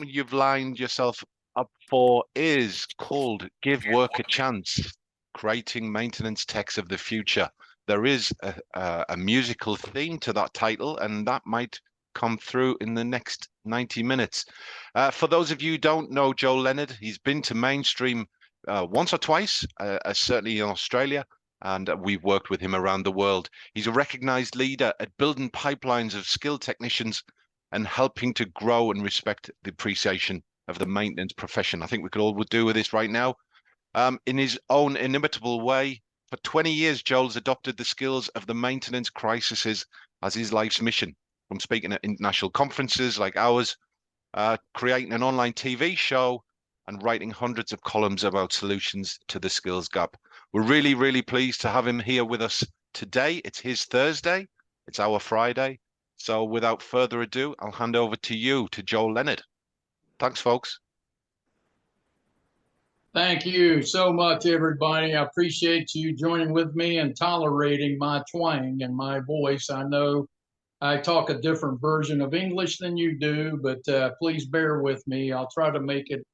you've lined yourself up for is called Give Work a Chance, Creating Maintenance Techs of the Future. There is a musical theme to that title, and that might come through in the next 90 minutes. For those of you who don't know Joe Leonard, he's been to mainstream once or twice, certainly in Australia, and we've worked with him around the world. He's a recognized leader at building pipelines of skilled technicians and helping to grow and respect the appreciation of the maintenance profession. I think we could all do with this right now. In his own inimitable way, for 20 years, Joel's adopted the skills of the maintenance crises as his life's mission, from speaking at international conferences like ours, creating an online TV show, and writing hundreds of columns about solutions to the skills gap. We're really, really pleased to have him here with us today. It's his Thursday. It's our Friday. So without further ado, I'll hand over to you, to Joel Leonard. Thanks, folks. Thank you so much, everybody. I appreciate you joining with me and tolerating my twang and my voice. I know I talk a different version of English than you do, but please bear with me. I'll try to make it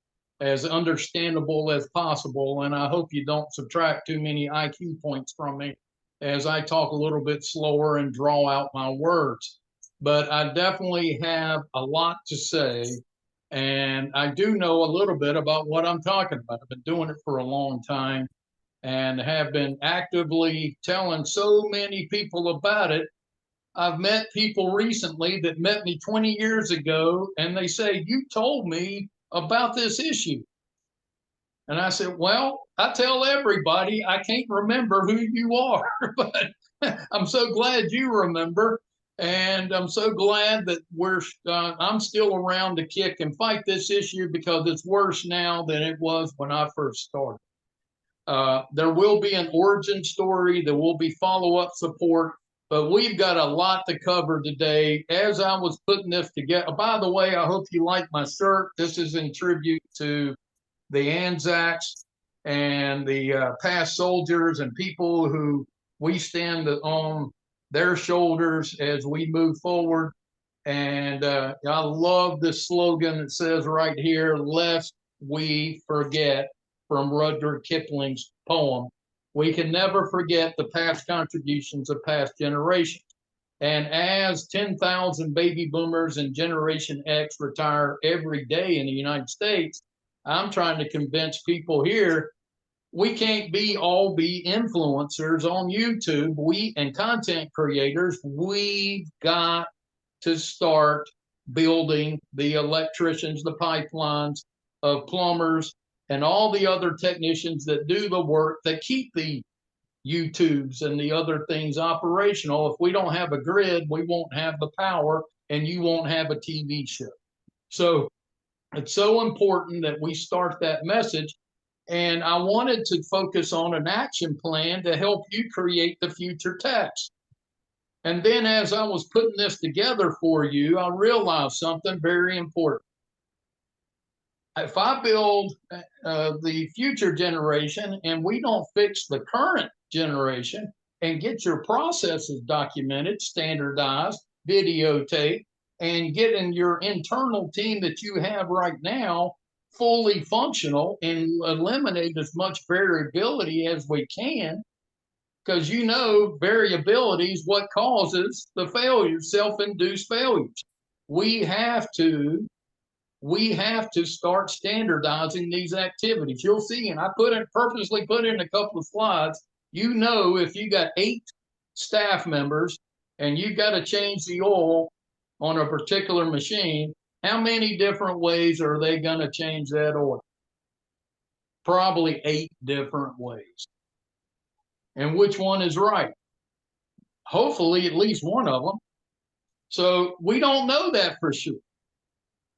as understandable as possible, and I hope you don't subtract too many IQ points from me as I talk a little bit slower and draw out my words. But I definitely have a lot to say, and I do know a little bit about what I'm talking about. I've been doing it for a long time and have been actively telling so many people about it. I've met people recently that met me 20 years ago, and they say, "You told me about this issue." And I said, "Well, I tell everybody I can't remember who you are, but I'm so glad you remember. And I'm so glad that I'm still around to kick and fight this issue, because it's worse now than it was when I first started." There will be an origin story. There will be follow-up support, but we've got a lot to cover today. As I was putting this together, by the way, I hope you like my shirt. This is in tribute to the Anzacs and the past soldiers and people who we stand on their shoulders as we move forward. And I love this slogan that says right here, "Lest we forget," from Rudyard Kipling's poem. We can never forget the past contributions of past generations. And as 10,000 baby boomers and Generation X retire every day in the United States, I'm trying to convince people here we can't all be influencers on YouTube. And content creators, we've got to start building the electricians, the pipelines of plumbers, and all the other technicians that do the work that keep the YouTubes and the other things operational. If we don't have a grid, we won't have the power, and you won't have a TV show. So it's so important that we start that message. And I wanted to focus on an action plan to help you create the future techs. And then as I was putting this together for you, I realized something very important. If I build the future generation and we don't fix the current generation and get your processes documented, standardized, videotaped, and getting your internal team that you have right now fully functional and eliminate as much variability as we can, because variability is what causes the failures, self-induced failures. We have to start standardizing these activities. You'll see, and I purposely put in a couple of slides. If you got 8 staff members and you got to change the oil on a particular machine, how many different ways are they going to change that oil? Probably 8 different ways. And which one is right? Hopefully at least one of them. So we don't know that for sure.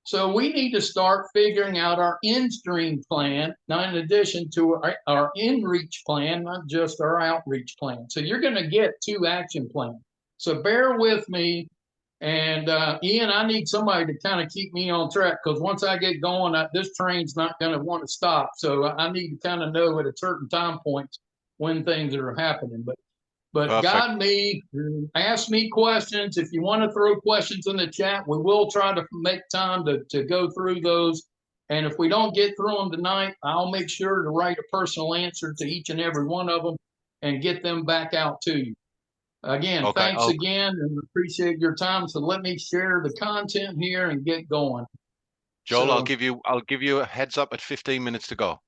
So we need to start figuring out our in-stream plan, now in addition to our in-reach plan, not just our outreach plan. So you're going to get 2 action plans. So bear with me. And Ian, I need somebody to kind of keep me on track, because once I get going, this train's not going to want to stop. So I need to kind of know at a certain time points when things are happening. But But Perfect. guide me, ask me questions. If you want to throw questions in the chat, we will try to make time to go through those. And if we don't get through them tonight, I'll make sure to write a personal answer to each and every one of them and get them back out to you. Again, Okay, thanks again, and appreciate your time. So let me share the content here and get going. Joel, So, I'll give you a heads up at 15 minutes to go.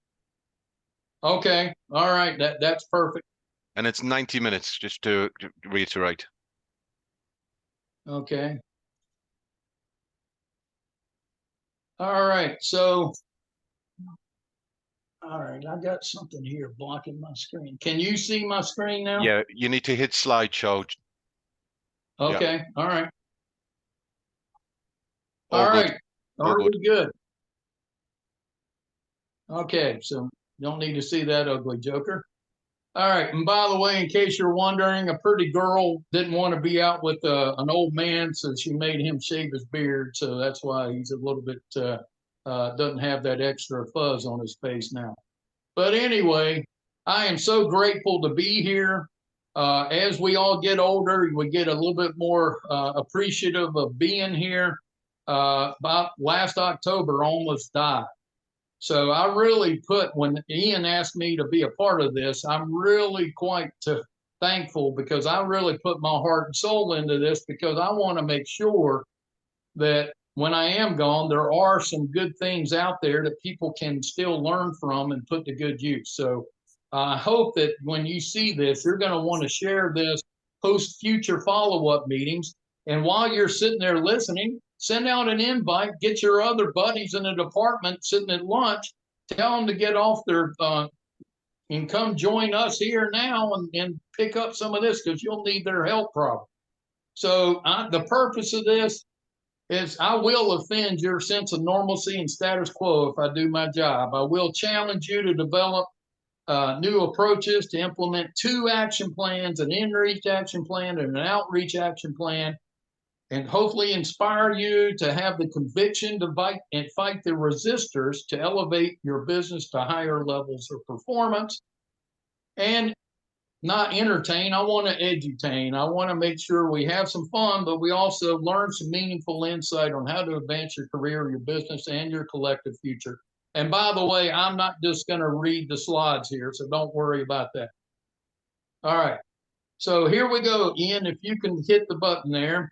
Okay, all right, that's perfect. And it's 90 minutes, just to reiterate. Okay. All right, so, all right, I got something here blocking my screen. Can you see my screen now? Yeah, you need to hit slideshow. Okay, Yeah. all right. All All good. right, All are good. we good? Okay, so don't need to see that ugly joker. All right, and by the way, in case you're wondering, a pretty girl didn't want to be out with an old man, so she made him shave his beard. So that's why he's a little bit doesn't have that extra fuzz on his face now. But anyway, I am so grateful to be here. As we all get older, we get a little bit more appreciative of being here. About last October, almost died. So I really when Ian asked me to be a part of this, I'm really quite thankful, because I really put my heart and soul into this, because I want to make sure that when I am gone, there are some good things out there that people can still learn from and put to good use. So I hope that when you see this, you're going to want to share this, host future follow-up meetings. And while you're sitting there listening, send out an invite, get your other buddies in the department sitting at lunch, tell them to get off their and come join us here now and pick up some of this, because you'll need their help probably. So the purpose of this is I will offend your sense of normalcy and status quo if I do my job. I will challenge you to develop new approaches to implement 2 action plans, an in-reach action plan and an outreach action plan, and hopefully inspire you to have the conviction to fight the resistors to elevate your business to higher levels of performance. And not entertain, I want to edutain. I want to make sure we have some fun, but we also learn some meaningful insight on how to advance your career, your business, and your collective future. And by the way, I'm not just going to read the slides here, so don't worry about that. All right, so here we go. Ian, if you can hit the button there.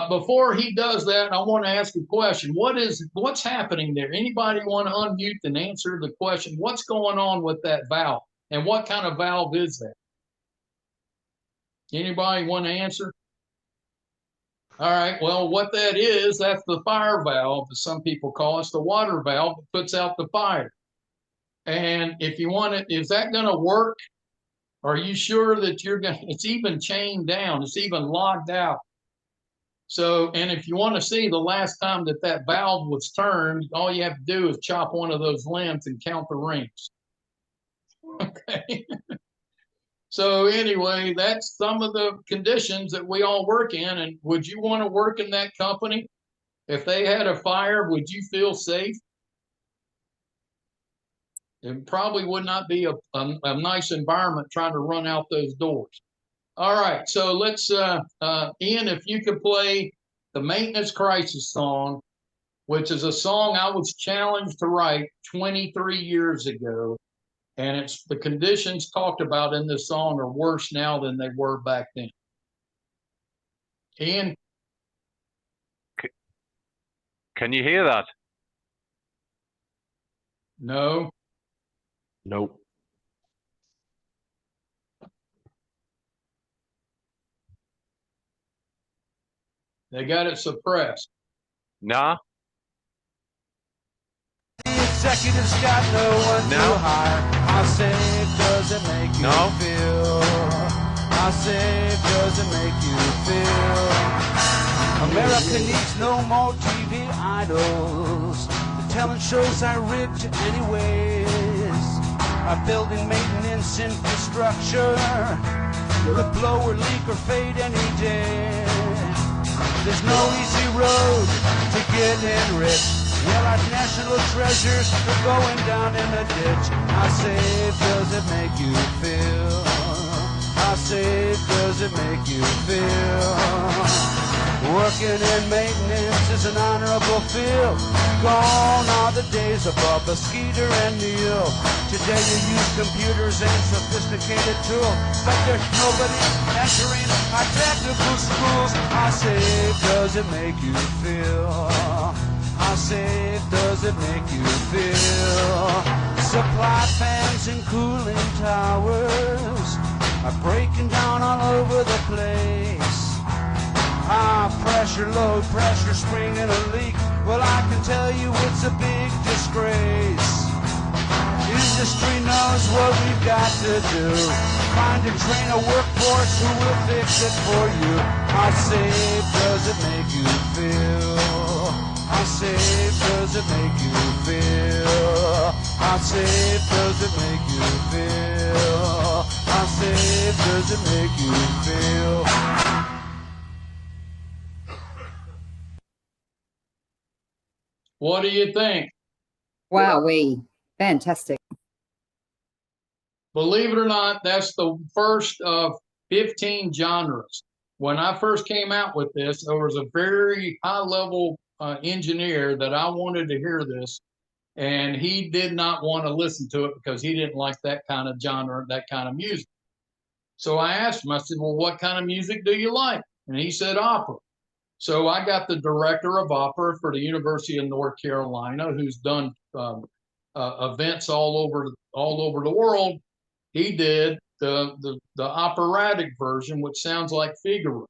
Before he does that, I want to ask a question. What's happening there? Anybody want to unmute and answer the question? What's going on with that valve? And what kind of valve is that? Anybody want to answer? All right, well, what that is, that's the fire valve, as some people call it. It's the water valve that puts out the fire. And if you want it, is that going to work? Are you sure that it's even chained down, it's even locked out? So, and if you want to see the last time that valve was turned, all you have to do is chop one of those limbs and count the rings. Okay. So anyway, that's some of the conditions that we all work in. And would you want to work in that company? If they had a fire, would you feel safe? It probably would not be a nice environment trying to run out those doors. All right, so let's, Ian, if you could play the Maintenance Crisis song, which is a song I was challenged to write 23 years ago. And it's the conditions talked about in this song are worse now than they were back then. Ian? Can you hear that? No. Nope. They got it suppressed. Nah. The executives got no one to hire. How safe does it make you feel? How safe does it make you feel? America needs no more TV idols. The talent shows are rigged anyways. Our building maintenance infrastructure could blow or leak or fade any day. There's no easy road to getting rich. Well, our national treasures are going down in the ditch. How safe does it make you feel? How How safe does it make you feel? Working in maintenance is an honorable field. Gone are the days of Bubba, Skeeter, and Neil. Today you use computers and sophisticated tools, but there's nobody entering our technical schools. How safe does it make you feel? How safe does it make you feel? Supply fans and cooling towers are breaking down all over the place. High pressure, low pressure, spring and a leak. Well, I can tell you it's a big disgrace. Industry knows what we've got to do. Find and train a workforce who will fix it for you. How safe does it make you feel? How safe does it make you feel? How safe does it make you feel? How safe does it make you feel? What do you think? Wowee. Fantastic. Believe it or not, that's the first of 15 genres. When I first came out with this, there was a very high-level engineer that I wanted to hear this, and he did not want to listen to it because he didn't like that kind of genre, that kind of music. So I asked him, I said, well, what kind of music do you like? And he said, opera. So I got the director of opera for the University of North Carolina, who's done events all over the world. He did the operatic version, which sounds like Figaro.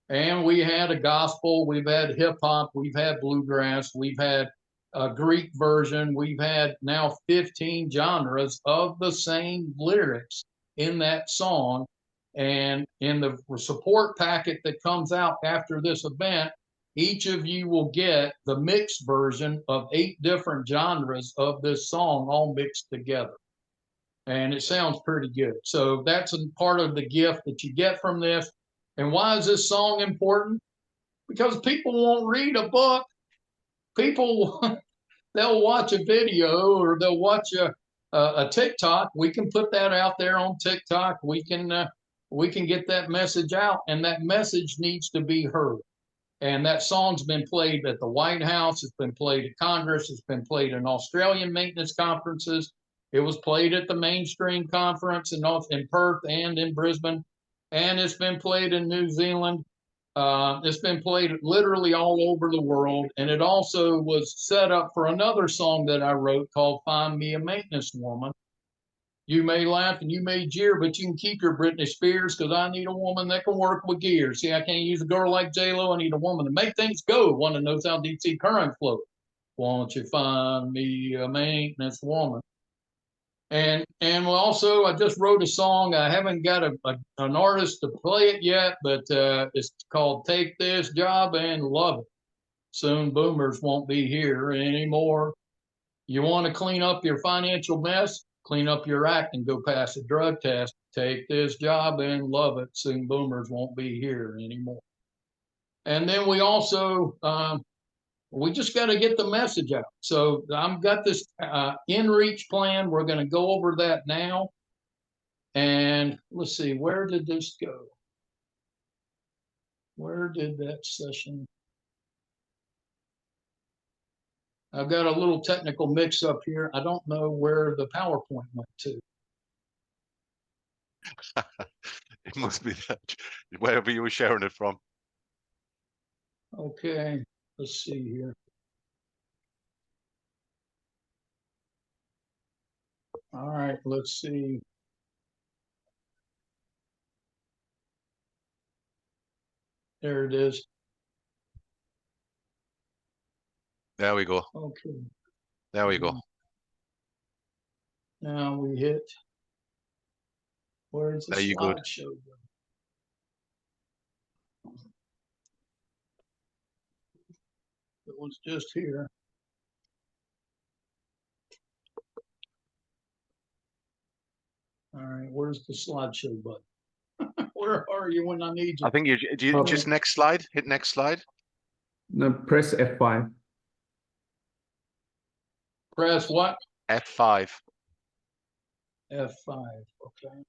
And we had a gospel, we've had hip hop, we've had bluegrass, we've had a Greek version, we've had now 15 genres of the same lyrics in that song. And in the support packet that comes out after this event, each of you will get the mixed version of 8 different genres of this song all mixed together. And it sounds pretty good. So that's a part of the gift that you get from this. And why is this song important? Because people won't read a book. People, they'll watch a video or they'll watch a TikTok. We can put that out there on TikTok. We can get that message out, and that message needs to be heard. And that song's been played at the White House. It's been played at Congress. It's been played in Australian maintenance conferences. It was played at the Mainstream Conference in Perth and in Brisbane. And it's been played in New Zealand. It's been played literally all over the world. And it also was set up for another song that I wrote called Find Me a Maintenance Woman. You may laugh and you may jeer, but you can keep your Britney Spears because I need a woman that can work with gears. See, I can't use a girl like J-Lo. I need a woman to make things go, one that knows how deep sea current flows. Won't you find me a maintenance woman? And also, I just wrote a song. I haven't got an artist to play it yet, but it's called Take This Job and Love It. Soon boomers won't be here anymore. You want to clean up your financial mess? Clean up your act and go pass a drug test. Take this job and love it. Soon boomers won't be here anymore. And then we also, we just got to get the message out. So I've got this in-reach plan. We're going to go over that now. And let's see, where did this go? Where did that session? I've got a little technical mix up here. I don't know where the PowerPoint went to. It must be that wherever you were sharing it from. Okay, let's see here. All right, let's see. There it is. There we go. Okay. There we go. Now we hit. Where's the There you go. slideshow? It was just here. All right, where's the slideshow button? Where are you when I need you? I think you just next slide. Hit next slide. No, press F5. Press what? F5. F5. Okay.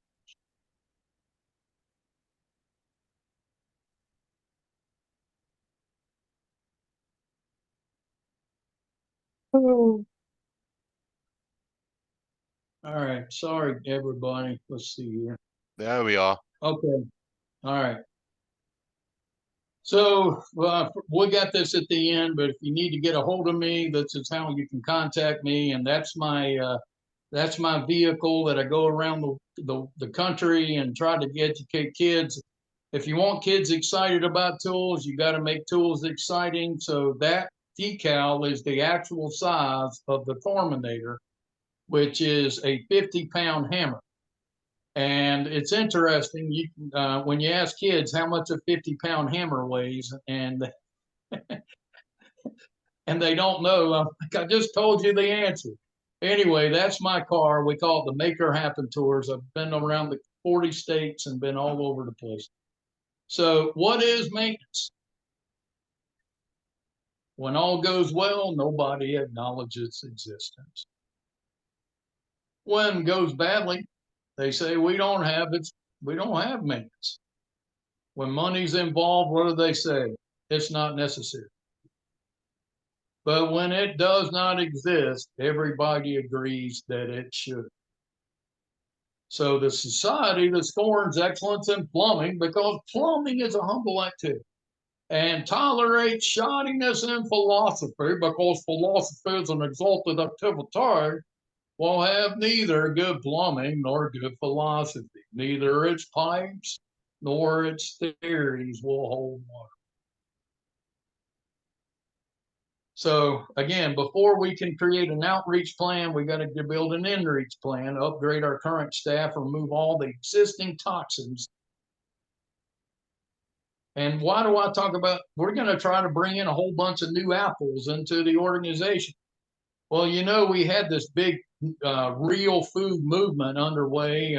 All right. Sorry, everybody. Let's see here. There we are. Okay. All right. So we got this at the end, but if you need to get a hold of me, this is how you can contact me, and that's my vehicle that I go around the country and try to educate kids. If you want kids excited about tools, you got to make tools exciting. So that decal is the actual size of the Torminator, which is a 50-pound hammer. And it's interesting, when you ask kids how much a 50-pound hammer weighs, and they don't know, I'm like, I just told you the answer. Anyway, that's my car. We call it the Make Her Happen Tours. I've been around the 40 states and been all over the place. So what is maintenance? When all goes well, nobody acknowledges its existence. When it goes badly, they say we don't have maintenance. When money's involved, what do they say? It's not necessary. But when it does not exist, everybody agrees that it should. So the society that scorns excellence in plumbing, because plumbing is a humble activity, and tolerates shoddiness in philosophy, because philosophy is an exalted activity, will have neither good plumbing nor good philosophy. Neither its pipes nor its theories will hold water. So again, before we can create an outreach plan, we got to build an inreach plan, upgrade our current staff, remove all the existing toxins. And why do I talk about, we're going to try to bring in a whole bunch of new apples into the organization. Well, we had this big real food movement underway